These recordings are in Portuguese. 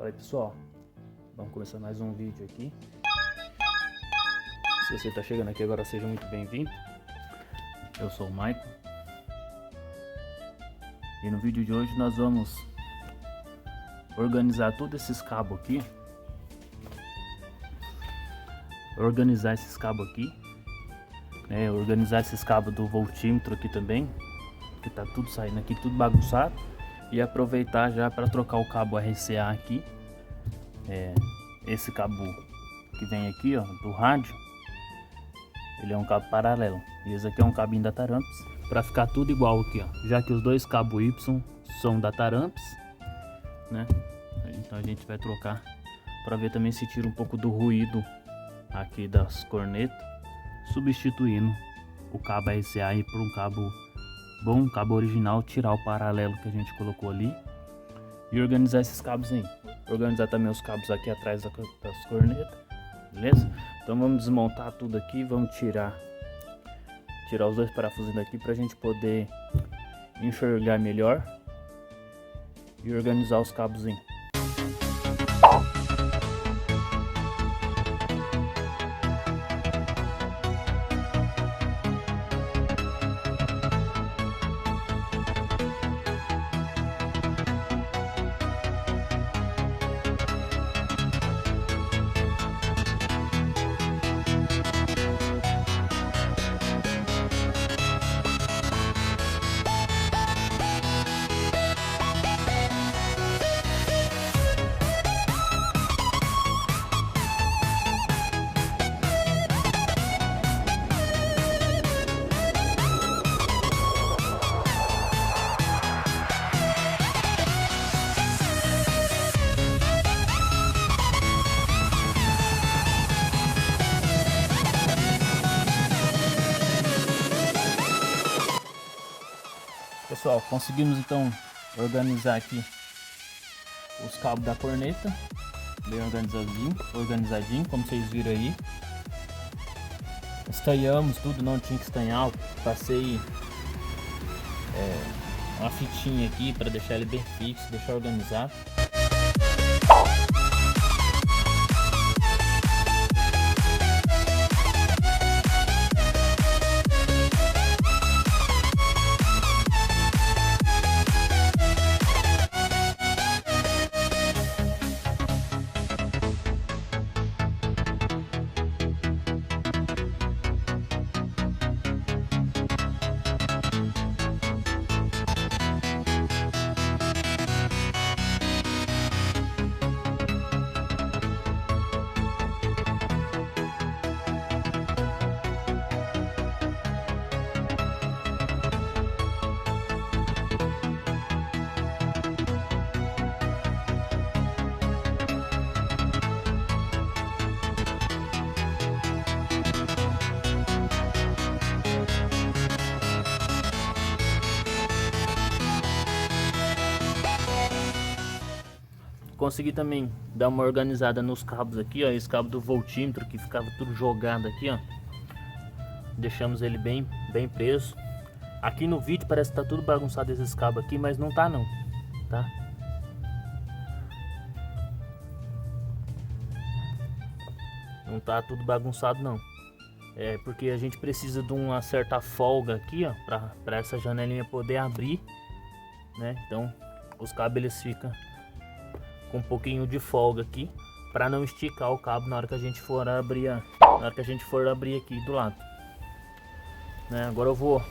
Fala aí, pessoal, vamos começar mais um vídeo aqui. Se você está chegando aqui agora, seja muito bem-vindo. Eu sou o Michael e no vídeo de hoje nós vamos organizar todos esses cabos aqui. Organizar esses cabos aqui, organizar esses cabos do voltímetro aqui também, que tá tudo saindo aqui, tudo bagunçado. E aproveitar já para trocar o cabo RCA aqui. Esse cabo que vem aqui, ó, do rádio, ele é um cabo paralelo. E esse aqui é um cabinho da Taramps, para ficar tudo igual aqui, ó. Já que os dois cabos Y são da Taramps, né? Então a gente vai trocar para ver também se tira um pouco do ruído aqui das cornetas, substituindo o cabo RCA aí por um cabo bom, cabo original, tirar o paralelo que a gente colocou ali e organizar esses cabos aí. Organizar também os cabos aqui atrás das cornetas, beleza? Então vamos desmontar tudo aqui, vamos tirar os dois parafusos daqui pra gente poder enxergar melhor e organizar os cabos aí. Pessoal, conseguimos então organizar aqui os cabos da corneta, bem organizadinho, como vocês viram aí. Estanhamos tudo, não tinha que estanhar, passei uma fitinha aqui para deixar ele bem fixo, deixar organizado. Consegui também dar uma organizada nos cabos aqui, ó. Esse cabo do voltímetro que ficava tudo jogado aqui, ó. Deixamos ele bem preso. Aqui no vídeo parece que tá tudo bagunçado esses cabos aqui, mas não tá não, tá? Não tá tudo bagunçado não. É porque a gente precisa de uma certa folga aqui, ó, para essa janelinha poder abrir, né? Então os cabos eles ficam com um pouquinho de folga aqui para não esticar o cabo na hora que a gente for abrir aqui do lado, né? Agora eu vou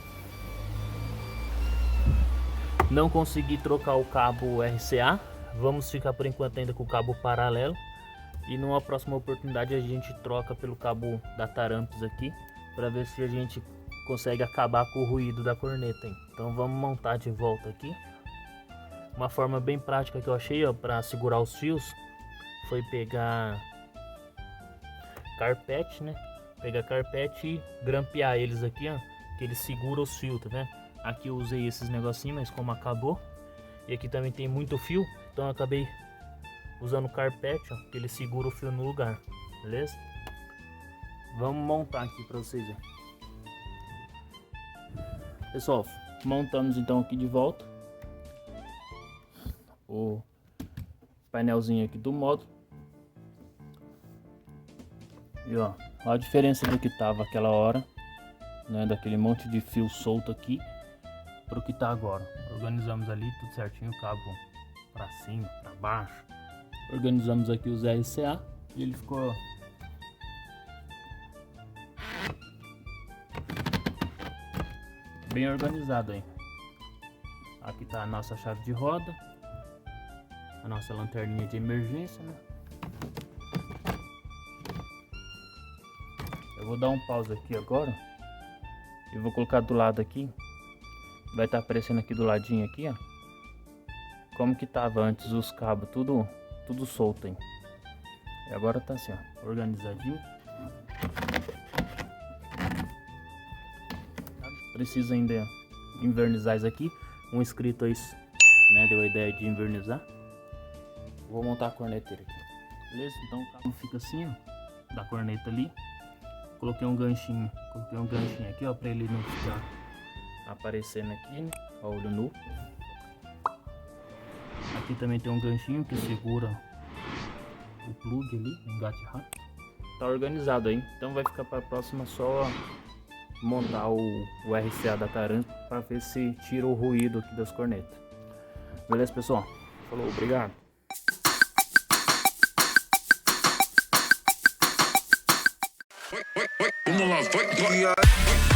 não conseguir trocar o cabo RCA, vamos ficar por enquanto ainda com o cabo paralelo e numa próxima oportunidade a gente troca pelo cabo da Taramps aqui para ver se a gente consegue acabar com o ruído da corneta, hein? Então vamos montar de volta aqui. Uma forma bem prática que eu achei, ó, para segurar os fios foi pegar carpete, né? Pegar carpete e grampear eles aqui, ó, que ele segura os fios, tá vendo? Aqui eu usei esses negocinhos, mas como acabou, e aqui também tem muito fio, então eu acabei usando carpete, ó, que ele segura o fio no lugar, beleza? Vamos montar aqui para vocês verem. Pessoal, montamos então aqui de volta o painelzinho aqui do módulo. E ó a diferença do que tava aquela hora, né, daquele monte de fio solto aqui pro que tá agora. Organizamos ali tudo certinho, o cabo para cima, para baixo. Organizamos aqui os RCA e ele ficou bem organizado aí. Aqui tá a nossa chave de roda, a nossa lanterninha de emergência, né? Eu vou dar um pause aqui agora e vou colocar do lado aqui. Vai estar aparecendo aqui do ladinho aqui, ó, como que tava antes os cabos tudo solto, hein? E agora tá assim, ó, organizadinho. Precisa ainda invernizar isso aqui. Um inscrito aí, né, deu a ideia de invernizar. Vou montar a corneteira aqui. Beleza? Então o cabo fica assim, ó, da corneta ali. Coloquei um ganchinho aqui, ó, pra ele não ficar aparecendo aqui, né? Ó, olho nu. Aqui também tem um ganchinho que segura o plug ali, o engate rápido. Tá organizado aí, então vai ficar para a próxima só montar o RCA da Taramps para ver se tira o ruído aqui das cornetas. Beleza, pessoal? Falou, obrigado. Vamos lá, vai.